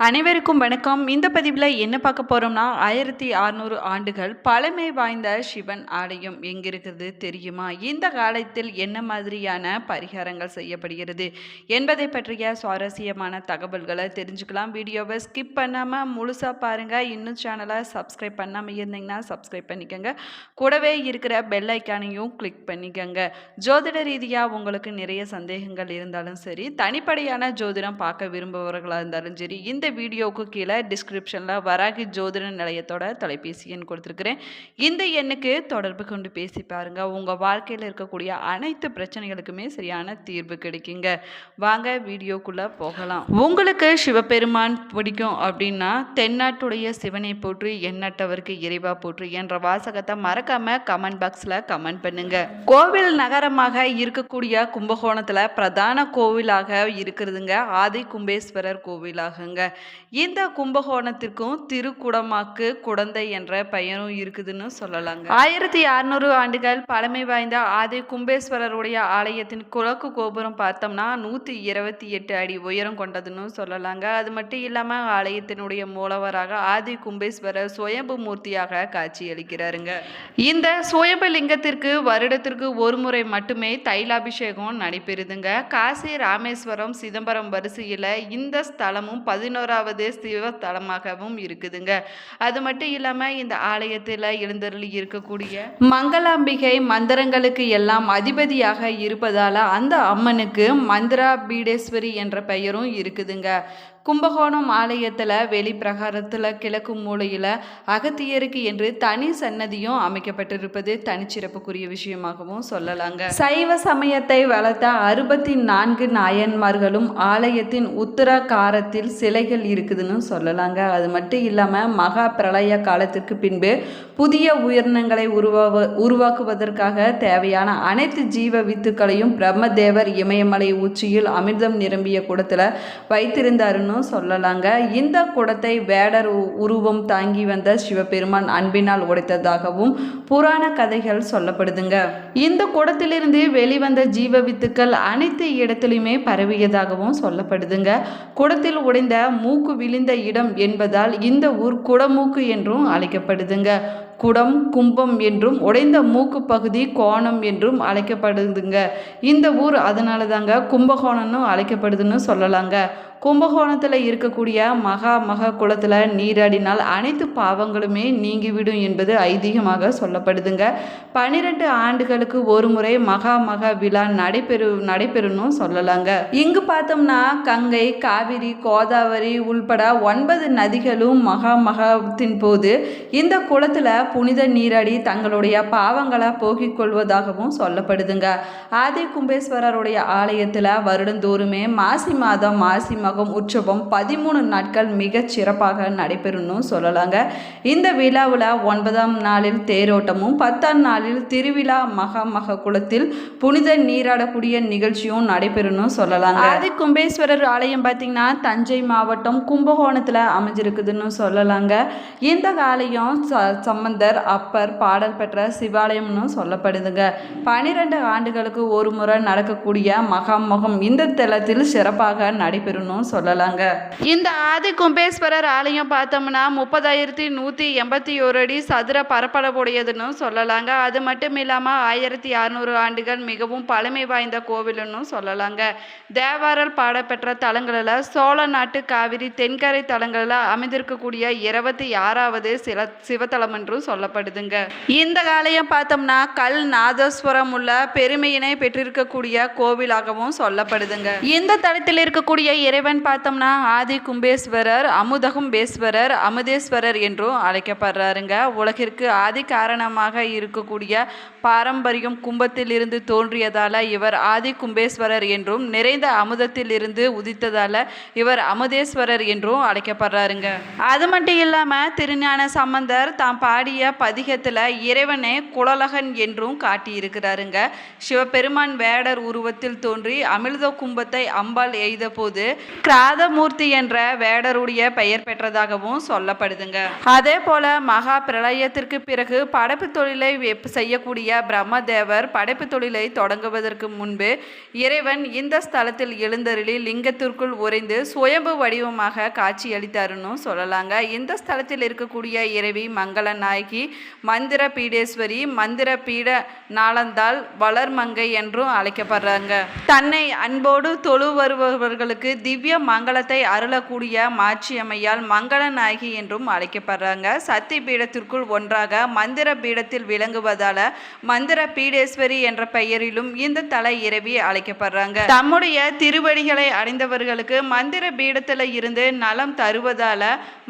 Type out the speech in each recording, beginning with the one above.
அனைவருக்கும் வணக்கம். இந்த பதிவில் என்ன பார்க்க போகிறோம்னா 1600 ஆண்டுகள் பழமை வாய்ந்த சிவன் ஆலயம் எங்கே இருக்கிறது தெரியுமா? இந்த காலத்தில் என்ன மாதிரியான பரிகாரங்கள் செய்யப்படுகிறது என்பதை பற்றிய சுவாரஸ்யமான தகவல்களை தெரிஞ்சுக்கலாம். வீடியோவை ஸ்கிப் பண்ணாமல் முழுசாக பாருங்கள். இன்னும் சேனலை சப்ஸ்கிரைப் பண்ணாமல் இருந்தீங்கன்னா சப்ஸ்கிரைப் பண்ணிக்கோங்க. கூடவே இருக்கிற பெல் ஐக்கானையும் கிளிக் பண்ணிக்கோங்க. ஜோதிட ரீதியாக உங்களுக்கு நிறைய சந்தேகங்கள் இருந்தாலும் சரி, தனிப்படையான ஜோதிடம் பார்க்க விரும்புபவர்களாக இருந்தாலும் சரி, இந்த வீடியோவுக்கு கீழே டிஸ்கிரிப்ஷனில் வராகி ஜோதிட நிலையத்தோட தொலைபேசி எண் கொடுத்துருக்குறேன். இந்த எண்ணுக்கு தொடர்பு கொண்டு பேசி பாருங்கள். உங்கள் வாழ்க்கையில் இருக்கக்கூடிய அனைத்து பிரச்சனைகளுக்குமே சரியான தீர்வு கிடைக்குங்க. வாங்க வீடியோக்குள்ளே போகலாம். உங்களுக்கு சிவபெருமான் பிடிக்கும் அப்படின்னா தென்னாட்டுடைய சிவனை போற்றி எண்ணற்றவருக்கு இறைவா போற்றி என்ற வாசகத்தை மறக்காம கமெண்ட் பாக்ஸில் கமெண்ட் பண்ணுங்க. கோவில் நகரமாக இருக்கக்கூடிய கும்பகோணத்தில் பிரதான கோவிலாக இருக்கிறதுங்க ஆதி கும்பேஸ்வரர் கோவிலாகுங்க. இந்த கும்பகோணத்திற்கும் திருக்குடமாக்கு குடந்தை என்ற பெயரும் இருக்குதுன்னு சொல்லலாங்க. 1600 ஆண்டுகள் பழமை வாய்ந்த ஆதி கும்பேஸ்வரருடைய ஆலயத்தின் கிழக்கு கோபுரம் பார்த்தோம்னா 128 அடி உயரம் கொண்டதுன்னு சொல்லலாங்க. அது மட்டும் இல்லாமல் ஆலயத்தினுடைய மூலவராக ஆதி கும்பேஸ்வரர் சுயம்பு மூர்த்தியாக காட்சியளிக்கிறாருங்க. இந்த சுயம்பு லிங்கத்திற்கு வருடத்திற்கு ஒரு முறை மட்டுமே தைலாபிஷேகம் நடைபெறுதுங்க. காசி, ராமேஸ்வரம், சிதம்பரம் வரிசையில் இந்த ஸ்தலமும் 11வது சிவஸ்தலமாகவும் இருக்குதுங்க. அது மட்டும் இல்லாமல் இந்த ஆலயத்தில் எழுந்தருளி இருக்கக்கூடிய மங்களாம்பிகை மந்திரங்களுக்கு எல்லாம் அதிபதியாக இருப்பதால் அந்த அம்மனுக்கு மந்திரா பீடேஸ்வரி என்ற பெயரும் இருக்குதுங்க. கும்பகோணம் ஆலயத்தில் வெளிப்பிரகாரத்தில் கிழக்கு மூலையில் அகத்தியருக்கு என்று தனி சன்னதியும் அமைக்கப்பட்டிருப்பது தனிச்சிறப்புக்குரிய விஷயமாகவும் சொல்லலாங்க. சைவ சமயத்தை வளர்த்த 64 நாயன்மார்களும் ஆலயத்தின் உத்தரகாரத்தில் சிலைகள் இருக்குதுன்னு சொல்லலாங்க. அது மட்டும் இல்லாமல் மகா பிரளய காலத்திற்கு பின்பு புதிய உயிரினங்களை உருவாக்குவதற்காக தேவையான அனைத்து ஜீவ வித்துக்களையும் பிரம்மதேவர் இமயமலை உச்சியில் அமிர்தம் நிரம்பிய குடத்தில் வைத்திருந்தாருன்னு சொல்லலாங்க. இந்த குடத்தை வேடர் உருவம் தாங்கி வந்த சிவபெருமான் அன்பினால் உடைத்ததாகவும் புராண கதைகள் சொல்லப்படுதுங்க. இந்த குடத்திலிருந்து வெளிவந்த ஜீவ வித்துக்கள் அனைத்து இடத்திலுமே பரவியதாகவும் சொல்லப்படுதுங்க. குடத்தில் உடைந்த மூக்கு விழுந்த இடம் என்பதால் இந்த ஊர் குடமூக்கு என்றும் அழைக்கப்படுதுங்க. குடம் கும்பம் என்றும் உடைந்த மூக்கு பகுதி கோணம் என்றும் அழைக்கப்படுதுங்க. இந்த ஊர் அதனால தாங்க கும்பகோணம்னு அழைக்கப்படுதுன்னு சொல்லலாங்க. கும்பகோணத்தில் இருக்கக்கூடிய மகா குளத்தில் நீராடினால் அனைத்து பாவங்களுமே நீங்கிவிடும் என்பது ஐதீகமாக சொல்லப்படுதுங்க. 12 ஆண்டுகளுக்கு ஒரு முறை மகா விழா நடைபெறணும் சொல்லலாங்க. இங்கு பார்த்தோம்னா கங்கை, காவிரி, கோதாவரி உள்பட 9 நதிகளும் மகாத்தின் போது இந்த குளத்தில் புனித நீராடி தங்களுடைய பாவங்களை போக்கிக் கொள்வதாகவும் சொல்லப்படுதுங்க. ஆதி கும்பேஸ்வரருடைய ஆலயத்தில் வருடந்தோறுமே மாசி மாதம் மாசி மகம் உற்சவம் 13 நாட்கள் மிக சிறப்பாக நடைபெறணும் சொல்லலாங்க. இந்த விழாவில் 9ஆம் நாளில் தேரோட்டமும் 10ஆம் நாளில் திருவிழா மகா குளத்தில் புனித நீராடக்கூடிய நிகழ்ச்சியும் நடைபெறணும் சொல்லலாங்க. ஆதி கும்பேஸ்வரர் ஆலயம் பார்த்தீங்கன்னா தஞ்சை மாவட்டம் கும்பகோணத்தில் அமைஞ்சிருக்குதுன்னு சொல்லலாங்க. இந்த ஆலயம் சம்பந்தர் அப்பர் பாடல் பெற்ற சிவாலயம்னு சொல்லப்படுதுங்க. 12 ஆண்டுகளுக்கு ஒரு முறை நடக்கக்கூடிய மகம் இந்த தலத்தில் சிறப்பாக நடைபெறணும் சொல்லலாங்க. இந்த ஆதி கும்பேஸ்வரர் ஆலயம் பார்த்தோம்னா 30,181 அடி சதுர பரப்பளவுடையதுன்னு சொல்லலாங்க. அது மட்டும் இல்லாமல் 1600 ஆண்டுகள் மிகவும் பழமை வாய்ந்த கோவில்னு சொல்லலாங்க. தேவாரல் பாடப்பெற்ற தலங்களில் சோழ நாட்டு காவிரி தென்கரை தலங்களில் அமைந்திருக்கக்கூடிய 26வது சிவத்தலம் என்றும் சொல்லப்படுதுங்க. இந்த ஆலயம் பார்த்தோம்னா கல் நாதஸ்வரம் உள்ள பெருமையினை பெற்றிருக்கக்கூடிய கோவிலாகவும் சொல்லப்படுதுங்க. இந்த தலத்தில் இருக்கக்கூடிய இறைவன் பார்த்தோம்னா ஆதி கும்பேஸ்வரர், அமுதகும்பேஸ்வரர், அமுதேஸ்வரர் என்றும் அழைக்கப்படுறாருங்க. உலகிற்கு ஆதி காரணமாக இருக்கக்கூடிய பாரம்பரியம் கும்பத்தில் இருந்து தோன்றியதால இவர் ஆதி கும்பேஸ்வரர் என்றும், நிறைந்த அமுதத்தில் இருந்து உதித்ததால இவர் அமுதேஸ்வரர் என்றும் அழைக்கப்படுறாருங்க. அது மட்டும் இல்லாம திருஞான சம்பந்தர் தாம் பாடிய ஆகிய பதிகத்தில் இறைவனை குழலகன் என்றும் காட்டியிருக்கிறாருங்க. சிவபெருமான் வேடர் உருவத்தில் தோன்றி அமிர்த கும்பத்தை அம்பாள் எய்த போது கிராதமூர்த்தி என்ற வேடருடைய பெயர் பெற்றதாகவும் சொல்லப்படுதுங்க. அதே போல மகா பிரளயத்திற்கு பிறகு படைப்பு தொழிலை செய்யக்கூடிய பிரம்மதேவர் படைப்பு தொழிலை தொடங்குவதற்கு முன்பு இறைவன் இந்த ஸ்தலத்தில் எழுந்தருளி லிங்கத்திற்குள் உறைந்து சுயம்பு வடிவமாக காட்சியளித்தாருன்னு சொல்லலாங்க. இந்த ஸ்தலத்தில் இருக்கக்கூடிய இறைவி மங்கள நாயகி, மந்திர பீடேஸ்வரி, மந்திர பீட நாளந்தாள், வளர்மங்கை என்றும் அழைக்கப்படுறாங்க. தன்னை அன்போடு தொழு வருபவர்களுக்கு திவ்ய மங்களத்தை அருளக்கூடிய மாட்சியம்மையால் மங்கள நாயகி என்றும் அழைக்கப்படுறாங்க. சக்தி பீடத்திற்குள் ஒன்றாக மந்திர பீடத்தில் விளங்குவதால மந்திர பீடேஸ்வரி என்ற பெயரிலும் இந்த தல இறைவி அழைக்கப்படுறாங்க. தம்முடைய திருவடிகளை அடைந்தவர்களுக்கு மந்திர பீடத்தில் இருந்து நலம் தருவதால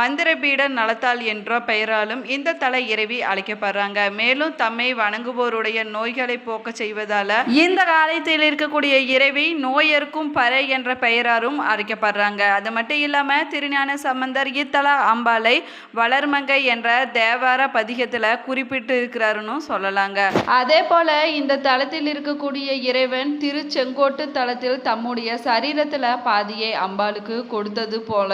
மந்திர பீட நலத்தாள் என்ற பெயராலும் இந்த தல இறைவி அழைக்கப்படுறாங்க. மேலும் தம்மை வணங்குவோருடைய நோய்களை போக்க செய்வதால இந்த காலத்தில் இருக்கக்கூடிய இறைவி நோயர்க்கும் பறை என்ற பெயராலும் அழைக்கப்படுறாங்க. அது மட்டும் இல்லாம திருஞான சம்பந்தர் இத்தல அம்பாளை வளர்மங்கை என்ற தேவார பதிகத்துல குறிப்பிட்டு இருக்கிறாருன்னு சொல்லலாங்க. அதே போல இந்த தலத்தில் இருக்கக்கூடிய இறைவன் திருச்செங்கோட்டு தலத்தில் தம்முடைய சரீரத்துல பாதியை அம்பாளுக்கு கொடுத்தது போல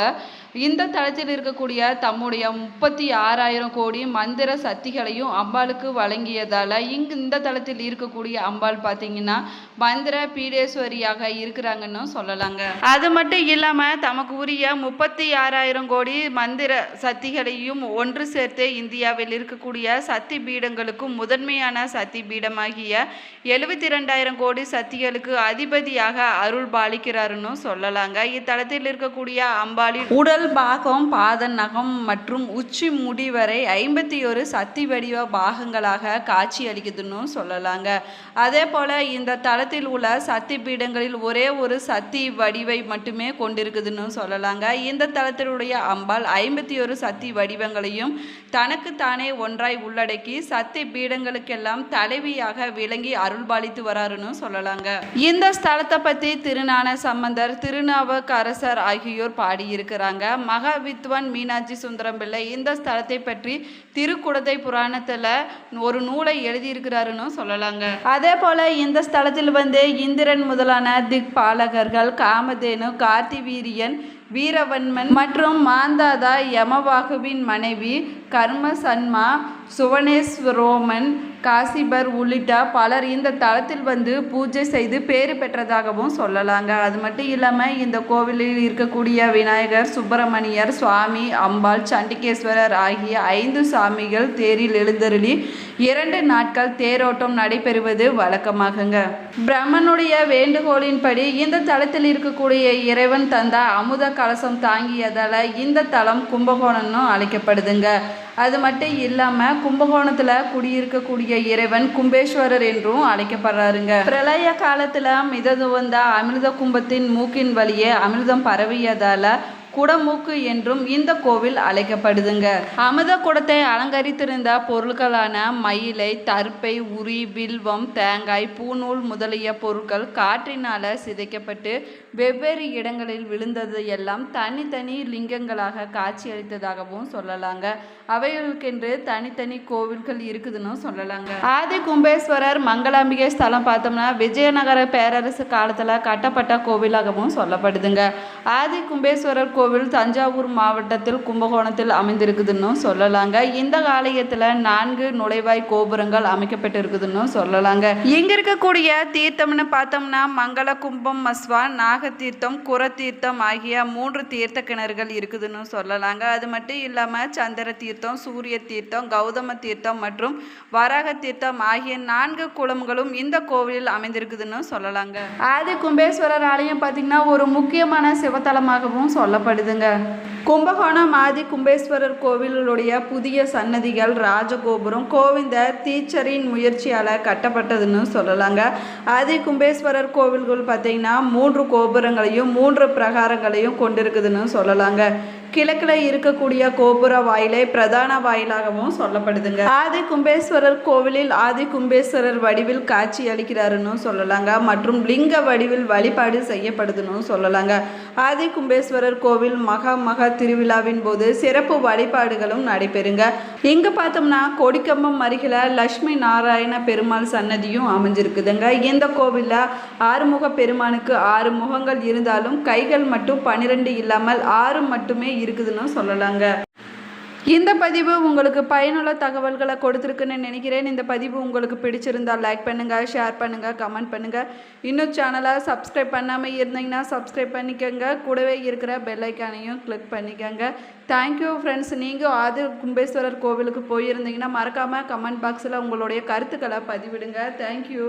இந்த தலத்தில் இருக்கக்கூடிய தம்முடைய 36,000 கோடி மந்திர சக்திகளையும் அம்பாளுக்கு வழங்கியதால இந்த தலத்தில் இருக்கக்கூடிய அம்பாள் பார்த்தீங்கன்னா மந்திர பீடேஸ்வரியாக இருக்கிறாங்கன்னு சொல்லலாங்க. அது மட்டும் இல்லாம தமக்கு உரிய 36,000 கோடி மந்திர சக்திகளையும் ஒன்று சேர்த்து இந்தியாவில் இருக்கக்கூடிய சக்தி பீடங்களுக்கும் முதன்மையான சக்தி பீடமாகிய 72,000 கோடி சக்திகளுக்கு அதிபதியாக அருள் பாலிக்கிறாருன்னு சொல்லலாங்க. இத்தலத்தில் இருக்கக்கூடிய அம்பாளின் உடல் பாகம், பாத நகம் மற்றும் உச்சி முடி வரை 51 சக்தி வடிவ பாகங்களாக காட்சி அளிக்குதுன்னு சொல்லலாங்க. அதே போல இந்த தலத்தில் உள்ள சக்தி பீடங்களில் ஒரே ஒரு சக்தி வடிவை மட்டுமே கொண்டிருக்குதுன்னு சொல்லலாங்க. இந்த தலத்தினுடைய அம்பாள் 51 சக்தி வடிவங்களையும் தனக்கு தானே ஒன்றாய் உள்ளடக்கி சக்தி பீடங்களுக்கெல்லாம் தலைவியாக விளங்கி அருள்பாலித்து வராருன்னு சொல்லலாங்க. இந்த ஸ்தலத்தை பற்றி திருஞான சம்பந்தர், திருநாவுக்கரசர் ஆகியோர் பாடியிருக்கிறாங்க. மகாவித்வான் மீனாட்சி சுந்தரம் பிள்ளை இந்த ஸ்தலத்தை பற்றி திருக்குடந்தை புராணத்துல ஒரு நூலை எழுதியிருக்கிறாருன்னு சொல்லலாங்க. அதே போல இந்த ஸ்தலத்தில் இந்திரன் முதலான திக்பாலகர்கள், காமதேனு, கார்த்திவீரியன், வீரவன்மன் மற்றும் மாந்தாதா, யமவாகுவின் மனைவி கர்மசன்மா, சுவனேஸ்வரோமன், காசிபர் உள்ளிட்ட பலர் இந்த தலத்தில் பூஜை செய்து பேறு பெற்றதாகவும் சொல்லலாங்க. அது மட்டும் இல்லாமல் இந்த கோவிலில் இருக்கக்கூடிய விநாயகர், சுப்பிரமணியர், சுவாமி, அம்பாள், சண்டிகேஸ்வரர் ஆகிய 5 சாமிகள் தேரில் எழுந்தருளி 2 நாட்கள் தேரோட்டம் நடைபெறுவது வழக்கமாகுங்க. பிரம்மனுடைய வேண்டுகோளின்படி இந்த தலத்தில் இருக்கக்கூடிய இறைவன் தந்த அமுத கலசம் தாங்கியதால இந்த தலம் கும்பகோணம்னு அழைக்கப்படுதுங்க. அது மட்டும் இல்லாமல் கும்பகோணத்தில் குடியிருக்கக்கூடிய இறைவன் கும்பேஸ்வரர் என்றும் அழைக்கப்படுறாருங்க. பிரளய காலத்தில் மிதந்து வந்த அமிர்த கும்பத்தின் மூக்கின் வழியே அமிர்தம் பரவியதால குடமூக்கு என்றும் இந்த கோவில் அழைக்கப்படுதுங்க. அமிர்த குடத்தை அலங்கரித்திருந்த பொருட்களான மயிலை, தர்ப்பை, உரி, வில்வம், தேங்காய், பூநூல் முதலிய பொருட்கள் காற்றினால சிதைக்கப்பட்டு வெவ்வேறு இடங்களில் விழுந்தது எல்லாம் தனித்தனி லிங்கங்களாக காட்சியளித்ததாகவும் சொல்லலாங்க. அவைகளுக்கென்று தனித்தனி கோவில்கள் இருக்குதுன்னு சொல்லலாங்க. ஆதி கும்பேஸ்வரர் மங்களாம்பிகை ஸ்தலம் பார்த்தோம்னா விஜயநகர பேரரசு காலத்தில் கட்டப்பட்ட கோவிலாகவும் சொல்லப்படுதுங்க. ஆதி கும்பேஸ்வரர் கோவில் தஞ்சாவூர் மாவட்டத்தில் கும்பகோணத்தில் அமைந்திருக்குதுன்னு சொல்லலாங்க. இந்த ஆலயத்தில் 4 நுழைவாய் கோபுரங்கள் அமைக்கப்பட்டிருக்குதுன்னு சொல்லலாங்க. இங்க இருக்கக்கூடிய தீர்த்தம்னு பார்த்தோம்னா மங்கள கும்பம், மஸ்வா, நாகத்தீர்த்தம், குரத்தீர்த்தம் ஆகிய 3 தீர்த்த கிணறுகள் இருக்குதுன்னு சொல்லலாங்க. அது மட்டும் இல்லாமல் சந்திர தீர்த்தம், சூரிய தீர்த்தம், கௌதம தீர்த்தம் மற்றும் வராக தீர்த்தம் ஆகிய 4 குளங்களும் இந்த கோவிலில் அமைந்திருக்குதுன்னு சொல்லலாங்க. ஆதி கும்பேஸ்வரர் ஆலயம் பார்த்தீங்கன்னா ஒரு முக்கியமான சிவத்தலமாகவும் சொல்லப்படுதுங்க. கும்பகோணம் ஆதி கும்பேஸ்வரர் கோவிலுடைய புதிய சன்னதிகள், ராஜகோபுரம் கோவிந்த தீட்சரின் முயற்சியால் கட்டப்பட்டதுன்னு சொல்லலாங்க. ஆதி கும்பேஸ்வரர் கோவில்கள் பார்த்தீங்கன்னா 3 கோபுரங்களையும் 3 பிரகாரங்களையும் கொண்டிருக்குதுன்னு சொல்லலாங்க. கிழக்கில் இருக்கக்கூடிய கோபுர வாயிலை பிரதான வாயிலாகவும் சொல்லப்படுதுங்க. ஆதி கும்பேஸ்வரர் கோவிலில் ஆதி கும்பேஸ்வரர் வடிவில் காட்சி அளிக்கிறாருன்னு சொல்லலாங்க. மற்றும் லிங்க வடிவில் வழிபாடு செய்யப்படுதுன்னு சொல்லலாங்க. ஆதி கும்பேஸ்வரர் கோவில் மகா திருவிழாவின் போது சிறப்பு வழிபாடுகளும் நடைபெறுங்க. இங்க பார்த்தோம்னா கொடிக்கம்பம் அருகில லட்சுமி நாராயண பெருமாள் சன்னதியும் அமைஞ்சிருக்குதுங்க. இந்த கோவில்ல ஆறுமுக பெருமானுக்கு 6 முகங்கள் இருந்தாலும் கைகள் மட்டும் 12 இல்லாமல் 6 மட்டுமே இருக்குதுன்னு சொல்லலாங்க. இந்த பதிவு உங்களுக்கு பயனுள்ள தகவல்களை கொடுத்துருக்குன்னு நினைக்கிறேன். இந்த பதிவு உங்களுக்கு பிடிச்சிருந்தால் லைக் பண்ணுங்கள், ஷேர் பண்ணுங்கள், கமெண்ட் பண்ணுங்கள். இன்னும் சேனலை சப்ஸ்கிரைப் பண்ணாமல் இருந்தீங்கன்னா சப்ஸ்கிரைப் பண்ணிக்கோங்க. கூடவே இருக்கிற பெல் ஐக்கானையும் கிளிக் பண்ணிக்கோங்க. Thank you friends. நீங்கள் ஆதி கும்பேஸ்வரர் கோவிலுக்கு போயிருந்தீங்கன்னா மறக்காமல் கமெண்ட் பாக்ஸில் உங்களுடைய கருத்துக்களை பதிவிடுங்க. தேங்க்யூ.